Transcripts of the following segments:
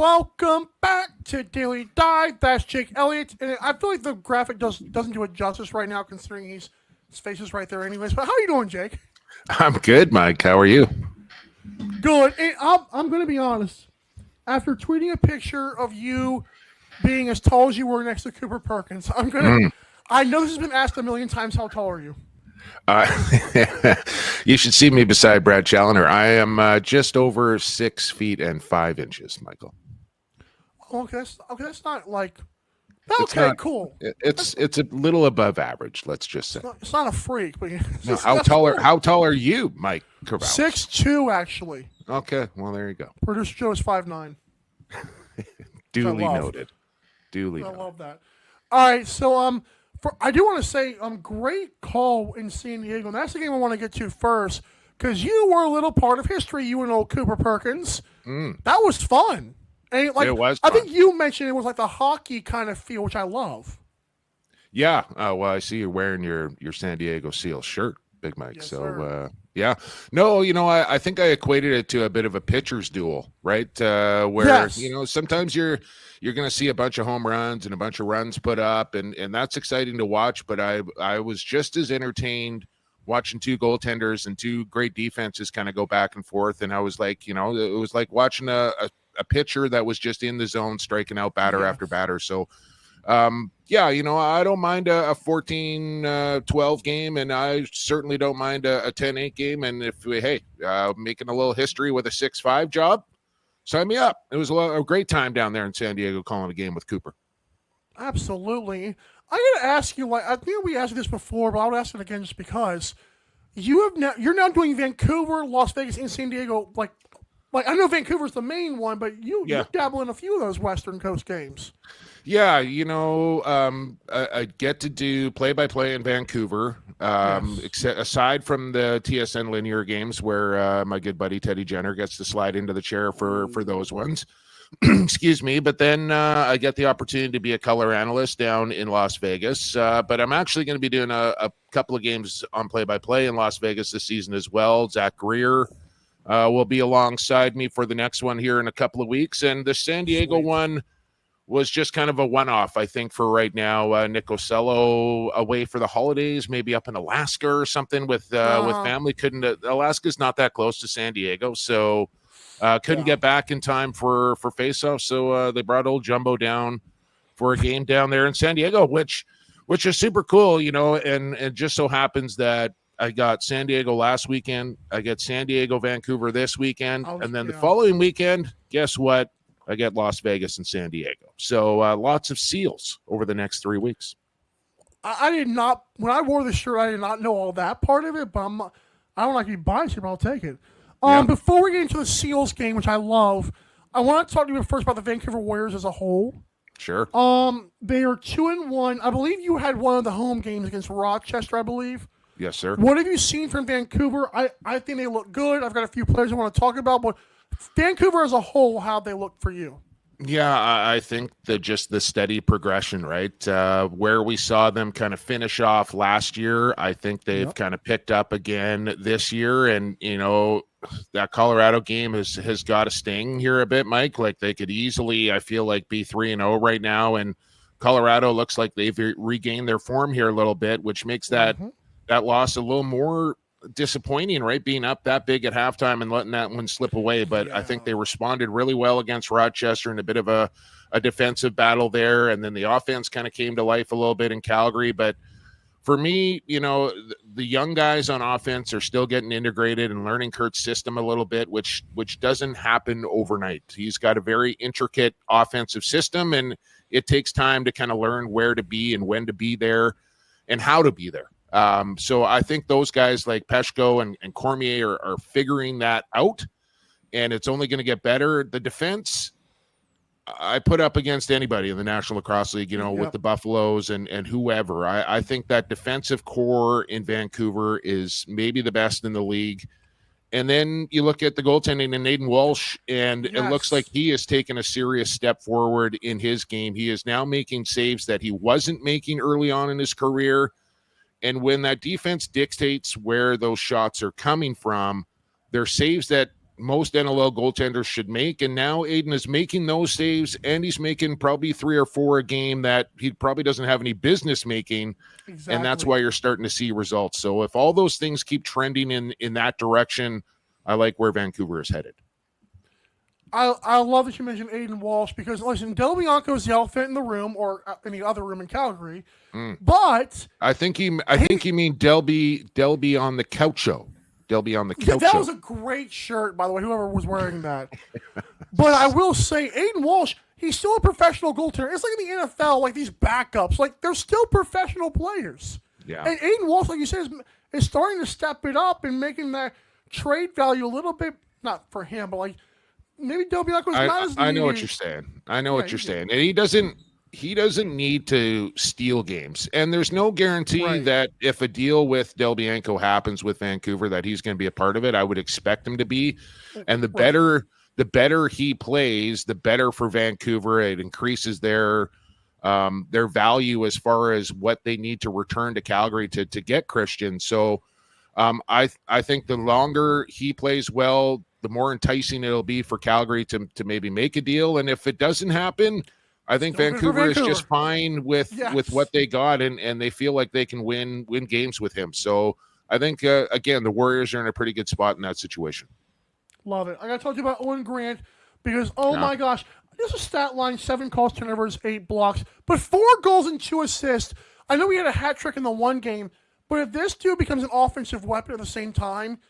Welcome back to Daily Dive. That's Jake Elliott, and I feel like the graphic doesn't do it justice right now, considering his face is right there, anyways. But how are you doing, Jake? I'm good, Mike. How are you? Good. And I'm going to be honest. After tweeting a picture of you being as tall as you were next to Cooper Perkins, I know this has been asked a million times. How tall are you? You should see me beside Brad Challoner. I am just over 6 feet and 5 inches, Michael. Okay, that's not like. It's Okay, not- cool. It's a little above average. Let's just say. It's not a freak, but No, that's how cool. tall are you, Mike Corvallis? 6'2", actually. Okay, well there you go. Producer Joe is 5'9". Duly love. noted. Duly I noted. love that. All right, so I do want to say great call in San Diego. And that's the game I want to get to first because you were a little part of history. You and old Cooper Perkins. That was fun. And It was I fun. think you mentioned it was like the hockey kind of feel, which I love. Yeah. Well, I see you're wearing your San Diego Seals shirt, Big Mike. Yes, so, sir. yeah. No, I think I equated it to a bit of a pitcher's duel, right? Where, Yes. sometimes you're going to see a bunch of home runs and a bunch of runs put up, and that's exciting to watch. But I was just as entertained watching two goaltenders and two great defenses kind of go back and forth. And I was like, it was like watching a pitcher that was just in the zone, striking out batter after batter. So, I don't mind a 14-12 game, and I certainly don't mind a 10-8 game. And if making a little history with a 6-5 job, sign me up. It was a great time down there in San Diego calling a game with Cooper. Absolutely. I got to ask you, I think we asked you this before, but I'll ask it again just because you're now doing Vancouver, Las Vegas, and San Diego. Like I know Vancouver's the main one, but you dabble in a few of those Western Coast games. Yeah, I get to do play-by-play in Vancouver, aside from the TSN linear games where my good buddy Teddy Jenner gets to slide into the chair for those ones. Excuse me. But then I get the opportunity to be a color analyst down in Las Vegas. But I'm actually going to be doing a couple of games on play-by-play in Las Vegas this season as well. Zach Greer will be alongside me for the next one here in a couple of weeks. And the San Diego one was just kind of a one-off, I think, for right now. Nick Ocello away for the holidays, maybe up in Alaska or something with family. Alaska's not that close to San Diego, so couldn't get back in time for face-off. So they brought old Jumbo down for a game down there in San Diego, which is super cool, and it just so happens that I got San Diego last weekend. I get San Diego, Vancouver this weekend. And then the following weekend, guess what? I get Las Vegas and San Diego. So lots of Seals over the next 3 weeks. I did not, when I wore the shirt, I did not know all that part of it, but I don't like to be biased here, but I'll take it. Before we get into the Seals game, which I love, I want to talk to you first about the Vancouver Warriors as a whole. Sure. They are 2-1. I believe you had one of the home games against Rochester, I believe. Yes, sir. What have you seen from Vancouver? I think they look good. I've got a few players I want to talk about, but Vancouver as a whole, how they look for you? Yeah, I think that just the steady progression, right? Where we saw them kind of finish off last year, I think they've kind of picked up again this year. And, that Colorado game has got a sting here a bit, Mike. Like they could easily, I feel like, be 3-0 right now. And Colorado looks like they've regained their form here a little bit, which makes that loss a little more disappointing, right? Being up that big at halftime and letting that one slip away. But I think they responded really well against Rochester in a bit of a defensive battle there. And then the offense kind of came to life a little bit in Calgary. But for me, the young guys on offense are still getting integrated and learning Kurt's system a little bit, which doesn't happen overnight. He's got a very intricate offensive system, and it takes time to kind of learn where to be and when to be there and how to be there. So I think those guys like Peshko and Cormier are figuring that out, and it's only going to get better. The defense, I put up against anybody in the National Lacrosse League, with the Buffaloes and whoever. I think that defensive core in Vancouver is maybe the best in the league. And then you look at the goaltending in Naden Walsh, and it looks like he has taken a serious step forward in his game. He is now making saves that he wasn't making early on in his career. And when that defense dictates where those shots are coming from, they're saves that most NLL goaltenders should make. And now Aiden is making those saves, and he's making probably 3 or 4 a game that he probably doesn't have any business making. Exactly. And that's why you're starting to see results. So if all those things keep trending in that direction, I like where Vancouver is headed. I love that you mentioned Aiden Walsh because, listen, Del Bianco is the elephant in the room or any other room in Calgary. But I think you mean Delby on the couch show. Delby on the couch that show. was a great shirt, by the way, whoever was wearing that. But I will say, Aiden Walsh, he's still a professional goaltender. It's like in the NFL, like these backups, like they're still professional players. Yeah. And Aiden Walsh, like you said, is starting to step it up and making that trade value a little bit, not for him, but like maybe Del Bianco's not as needed. I know what you're saying. What you're saying. And he doesn't need to steal games. And there's no guarantee that if a deal with Del Bianco happens with Vancouver that he's going to be a part of it. I would expect him to be. And the better he plays, the better for Vancouver. It increases their value as far as what they need to return to Calgary to get Christian. So I think the longer he plays well, the more enticing it'll be for Calgary to maybe make a deal. And if it doesn't happen, I think Vancouver is just fine with what they got, and they feel like they can win games with him. So I think, again, the Warriors are in a pretty good spot in that situation. Love it. I got to talk to you about Owen Grant because, my gosh, this is stat line, 7 calls, turnovers, 8 blocks, but 4 goals and 2 assists. I know he had a hat trick in the one game, but if this dude becomes an offensive weapon at the same time,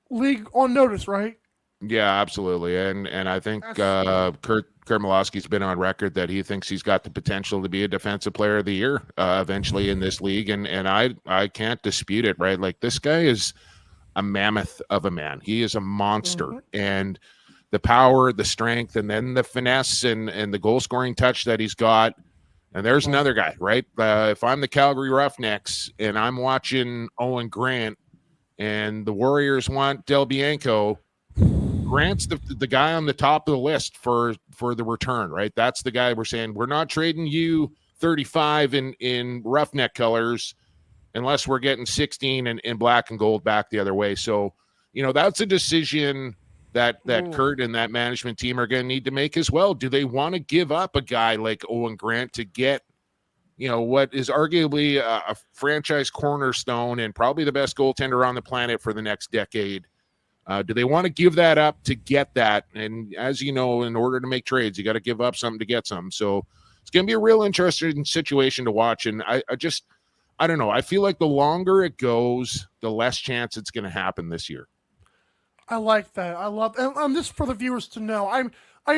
league on notice, right? Yeah, absolutely. And I think Kurt Kermolowski's been on record that he thinks he's got the potential to be a defensive player of the year eventually in this league. And I can't dispute it, right? Like, this guy is a mammoth of a man. He is a monster. And the power, the strength, and then the finesse and the goal scoring touch that he's got. And there's another guy, right? If I'm the Calgary Roughnecks and I'm watching Owen Grant and the Warriors want Del Bianco, Grant's the guy on the top of the list for the return, right? That's the guy we're saying, we're not trading you 35 in Roughneck colors unless we're getting 16 in black and gold back the other way. So, that's a decision that Kurt and that management team are going to need to make as well. Do they want to give up a guy like Owen Grant to get, what is arguably a franchise cornerstone and probably the best goaltender on the planet for the next decade? Do they want to give that up to get that? And as you know, in order to make trades, you got to give up something to get something. So it's going to be a real interesting situation to watch. And I don't know. I feel like the longer it goes, the less chance it's going to happen this year. I like that. I love, and just for the viewers to know, I'm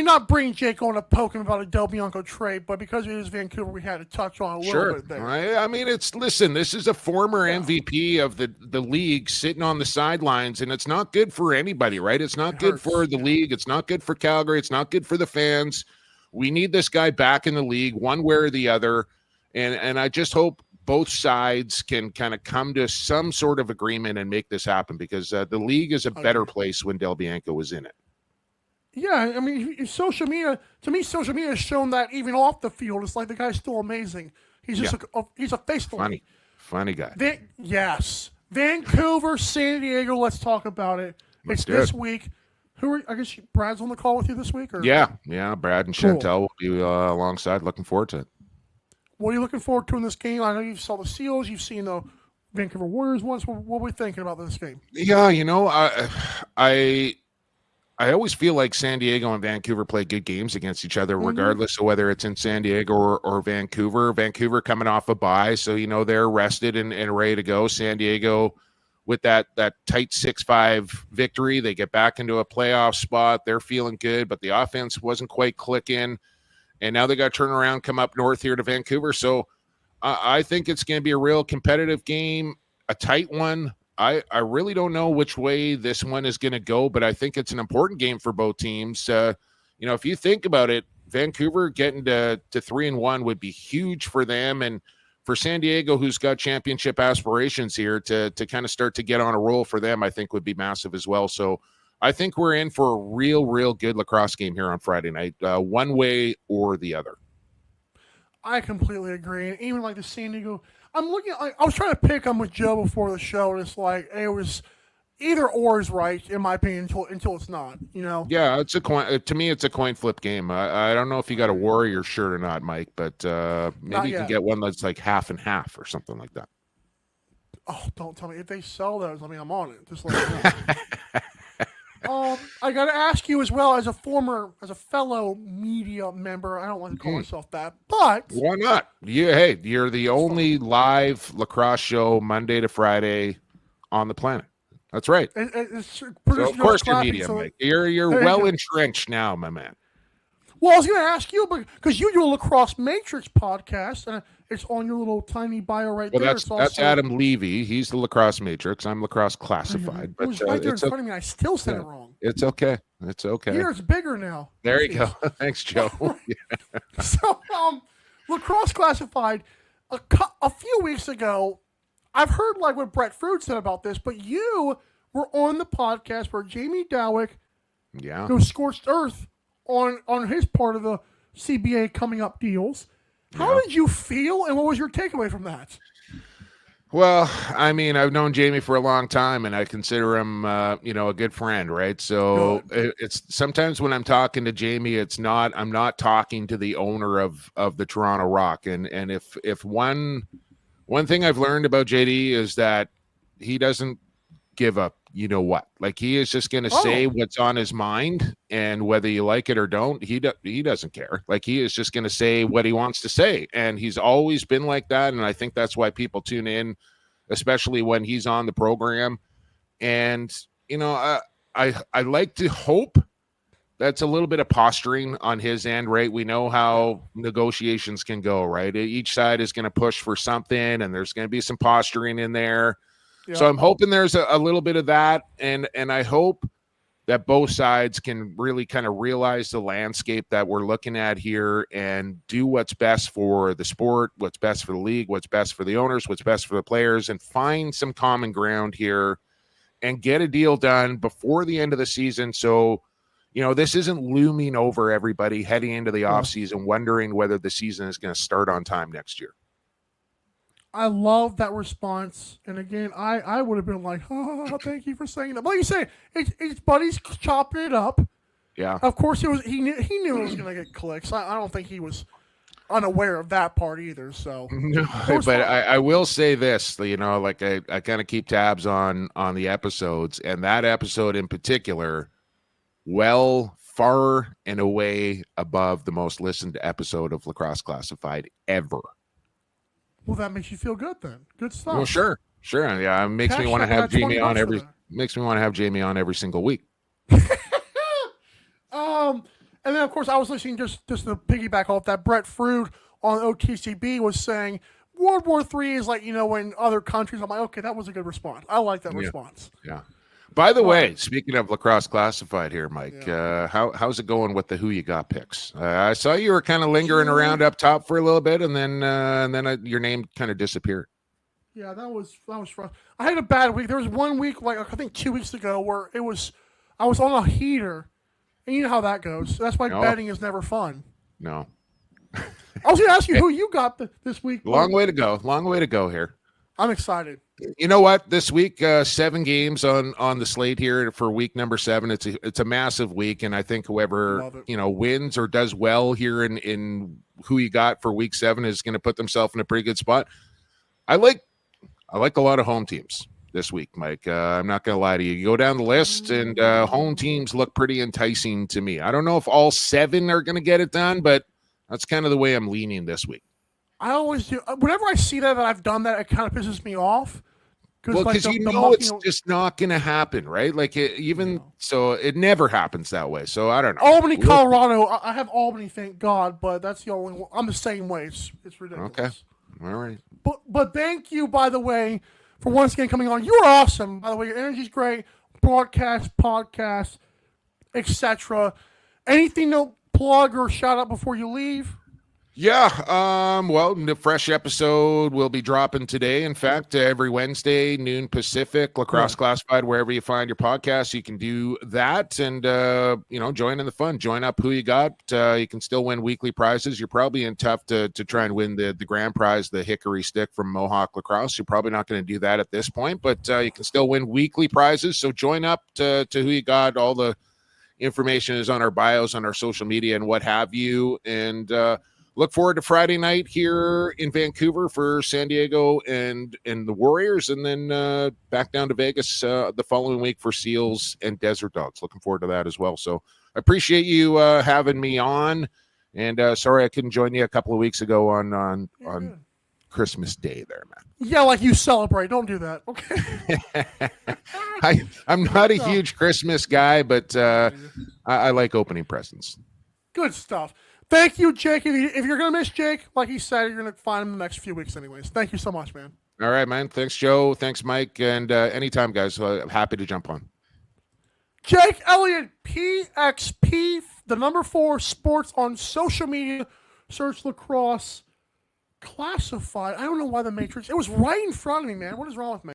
not bringing Jake on to poke him about a Del Bianco trade, but because it is Vancouver, we had to touch on a little bit there. I mean, this is a former MVP of the league sitting on the sidelines, and it's not good for anybody, right? It's not good for the league. It's not good for Calgary. It's not good for the fans. We need this guy back in the league one way or the other, and I just hope both sides can kind of come to some sort of agreement and make this happen because the league is a better place when Del Bianco was in it. Yeah, I mean, social media has shown that even off the field, it's like the guy's still amazing. He's just he's a face for me. Funny guy. Yes. Vancouver, San Diego, let's talk about it. It's this week. I guess Brad's on the call with you this week? Or? Yeah, Brad and Chantel will be alongside. Looking forward to it. What are you looking forward to in this game? I know you saw the Seals. You've seen the Vancouver Warriors once. What are we thinking about this game? Yeah, I always feel like San Diego and Vancouver play good games against each other, regardless of whether it's in San Diego or Vancouver. Vancouver coming off a bye, so they're rested and ready to go. San Diego with that tight 6-5 victory, they get back into a playoff spot. They're feeling good, but the offense wasn't quite clicking. And now they got to turn around, come up north here to Vancouver. So I think it's going to be a real competitive game, a tight one. I really don't know which way this one is going to go, but I think it's an important game for both teams. If you think about it, Vancouver getting to 3-1 would be huge for them. And for San Diego, who's got championship aspirations here, to kind of start to get on a roll for them, I think would be massive as well. So I think we're in for a real good lacrosse game here on Friday night, one way or the other. I completely agree. And even like the San Diego, I was trying to pick them with Joe before the show, and it's like it was either or is right in my opinion until it's not. Yeah, it's a coin. To me, it's a coin flip game. I don't know if you got a Warrior shirt or not, Mike, but maybe Not you can yet. get one that's like half and half or something like that. Oh, don't tell me if they sell those. I mean, I'm on it. Just let me know. I got to ask you as well as a fellow media member. I don't want to call myself that, but Why not? You're the only live lacrosse show Monday to Friday on the planet. That's right. it's So producer of course you're clapping. media, So Mike. You're there you well go. entrenched now, my man. Well, I was going to ask you because you do a Lacrosse Matrix podcast, and it's on your little tiny bio right Well, there. that's It's also Adam Levy. He's the Lacrosse Matrix. I'm Lacrosse Classified. it But was right there in it's front of me. I still said yeah, it wrong. it's okay. It's okay. Here it's bigger now. There you go. Thanks, Joe. So, Lacrosse Classified. A few weeks ago, I've heard like what Brett Fruit said about this, but you were on the podcast where Jamie Dowick Yeah. goes scorched earth on his part of the CBA coming up deals. How did you feel, and what was your takeaway from that? Well, I mean, I've known Jamie for a long time, and I consider him, a good friend, right? So it's sometimes when I'm talking to Jamie, I'm not talking to the owner of the Toronto Rock, and if one thing I've learned about JD is that he doesn't give up. You know what? Like he is just going to say what's on his mind, and whether you like it or don't, he doesn't care. Like he is just going to say what he wants to say, and he's always been like that. And I think that's why people tune in, especially when he's on the program. And I like to hope that's a little bit of posturing on his end, right? We know how negotiations can go, right? Each side is going to push for something, and there's going to be some posturing in there. Yeah. So I'm hoping there's a little bit of that, and I hope that both sides can really kind of realize the landscape that we're looking at here and do what's best for the sport, what's best for the league, what's best for the owners, what's best for the players, and find some common ground here and get a deal done before the end of the season. So, this isn't looming over everybody heading into the offseason, wondering whether the season is going to start on time next year. I love that response, and again, I would have been like, "Oh, thank you for saying that." But like you say, it's buddies chopping it up. Yeah, of course he knew it was going to get clicks. I don't think he was unaware of that part either. So, no, but I will say this, like I kind of keep tabs on the episodes, and that episode in particular, far and away above the most listened episode of Lacrosse Classified ever. Well, that makes you feel good then. Good stuff. Well, sure. Yeah, it makes me want to have Jamie on every single week. And then of course I was listening just to piggyback off that. Brett Fruit on OTCB was saying World War III is like in other countries. I'm like, okay, that was a good response. I like that response. Yeah. By the way, speaking of Lacrosse Classified here, Mike, how's it going with the Who You Got picks? I saw you were kind of lingering around up top for a little bit, and then your name kind of disappeared. Yeah, that was rough. I had a bad week. There was one week, like I think 2 weeks ago, where I was on a heater, and you know how that goes. That's why betting is never fun. No. I was going to ask you who you got this week. Long way to go here. I'm excited. You know what? This week, 7 games on the slate here for week number 7. It's a massive week, and I think whoever wins or does well here in Who You Got for week 7 is going to put themselves in a pretty good spot. I like a lot of home teams this week, Mike. I'm not going to lie to you. You go down the list, and home teams look pretty enticing to me. I don't know if all 7 are going to get it done, but that's kind of the way I'm leaning this week. I always do. Whenever I see that I've done that, it kind of pisses me off. Because it's just not going to happen, right? Like so it never happens that way. So I don't know. Albany, Colorado. I have Albany, thank God, but that's the only one. I'm the same way. It's ridiculous. Okay, all right. But thank you, by the way, for once again coming on. You're awesome, by the way. Your energy's great. Broadcast, podcast, etc. Anything to plug or shout out before you leave? Yeah, well, the fresh episode will be dropping today. In fact, every Wednesday, noon Pacific, Lacrosse Classified, wherever you find your podcast, you can do that and, join in the fun. Join up who you got. You can still win weekly prizes. You're probably in tough to try and win the grand prize, the hickory stick from Mohawk Lacrosse. You're probably not going to do that at this point, but you can still win weekly prizes. So join up to who you got. All the information is on our bios, on our social media and what have you. And, look forward to Friday night here in Vancouver for San Diego and the Warriors, and then back down to Vegas the following week for Seals and Desert Dogs. Looking forward to that as well. So I appreciate you having me on, and sorry I couldn't join you a couple of weeks ago on Christmas Day there, man. Yeah, like you celebrate. Don't do that. Okay. I'm not a huge Christmas guy, but I like opening presents. Good stuff. Thank you, Jake. If you're going to miss Jake, like he said, you're going to find him in the next few weeks anyways. Thank you so much, man. All right, man. Thanks, Joe. Thanks, Mike. And anytime, guys. Happy to jump on. Jake Elliott, PXP, the number 4 sports on social media. Search Lacrosse Classified. I don't know why the Matrix. It was right in front of me, man. What is wrong with me?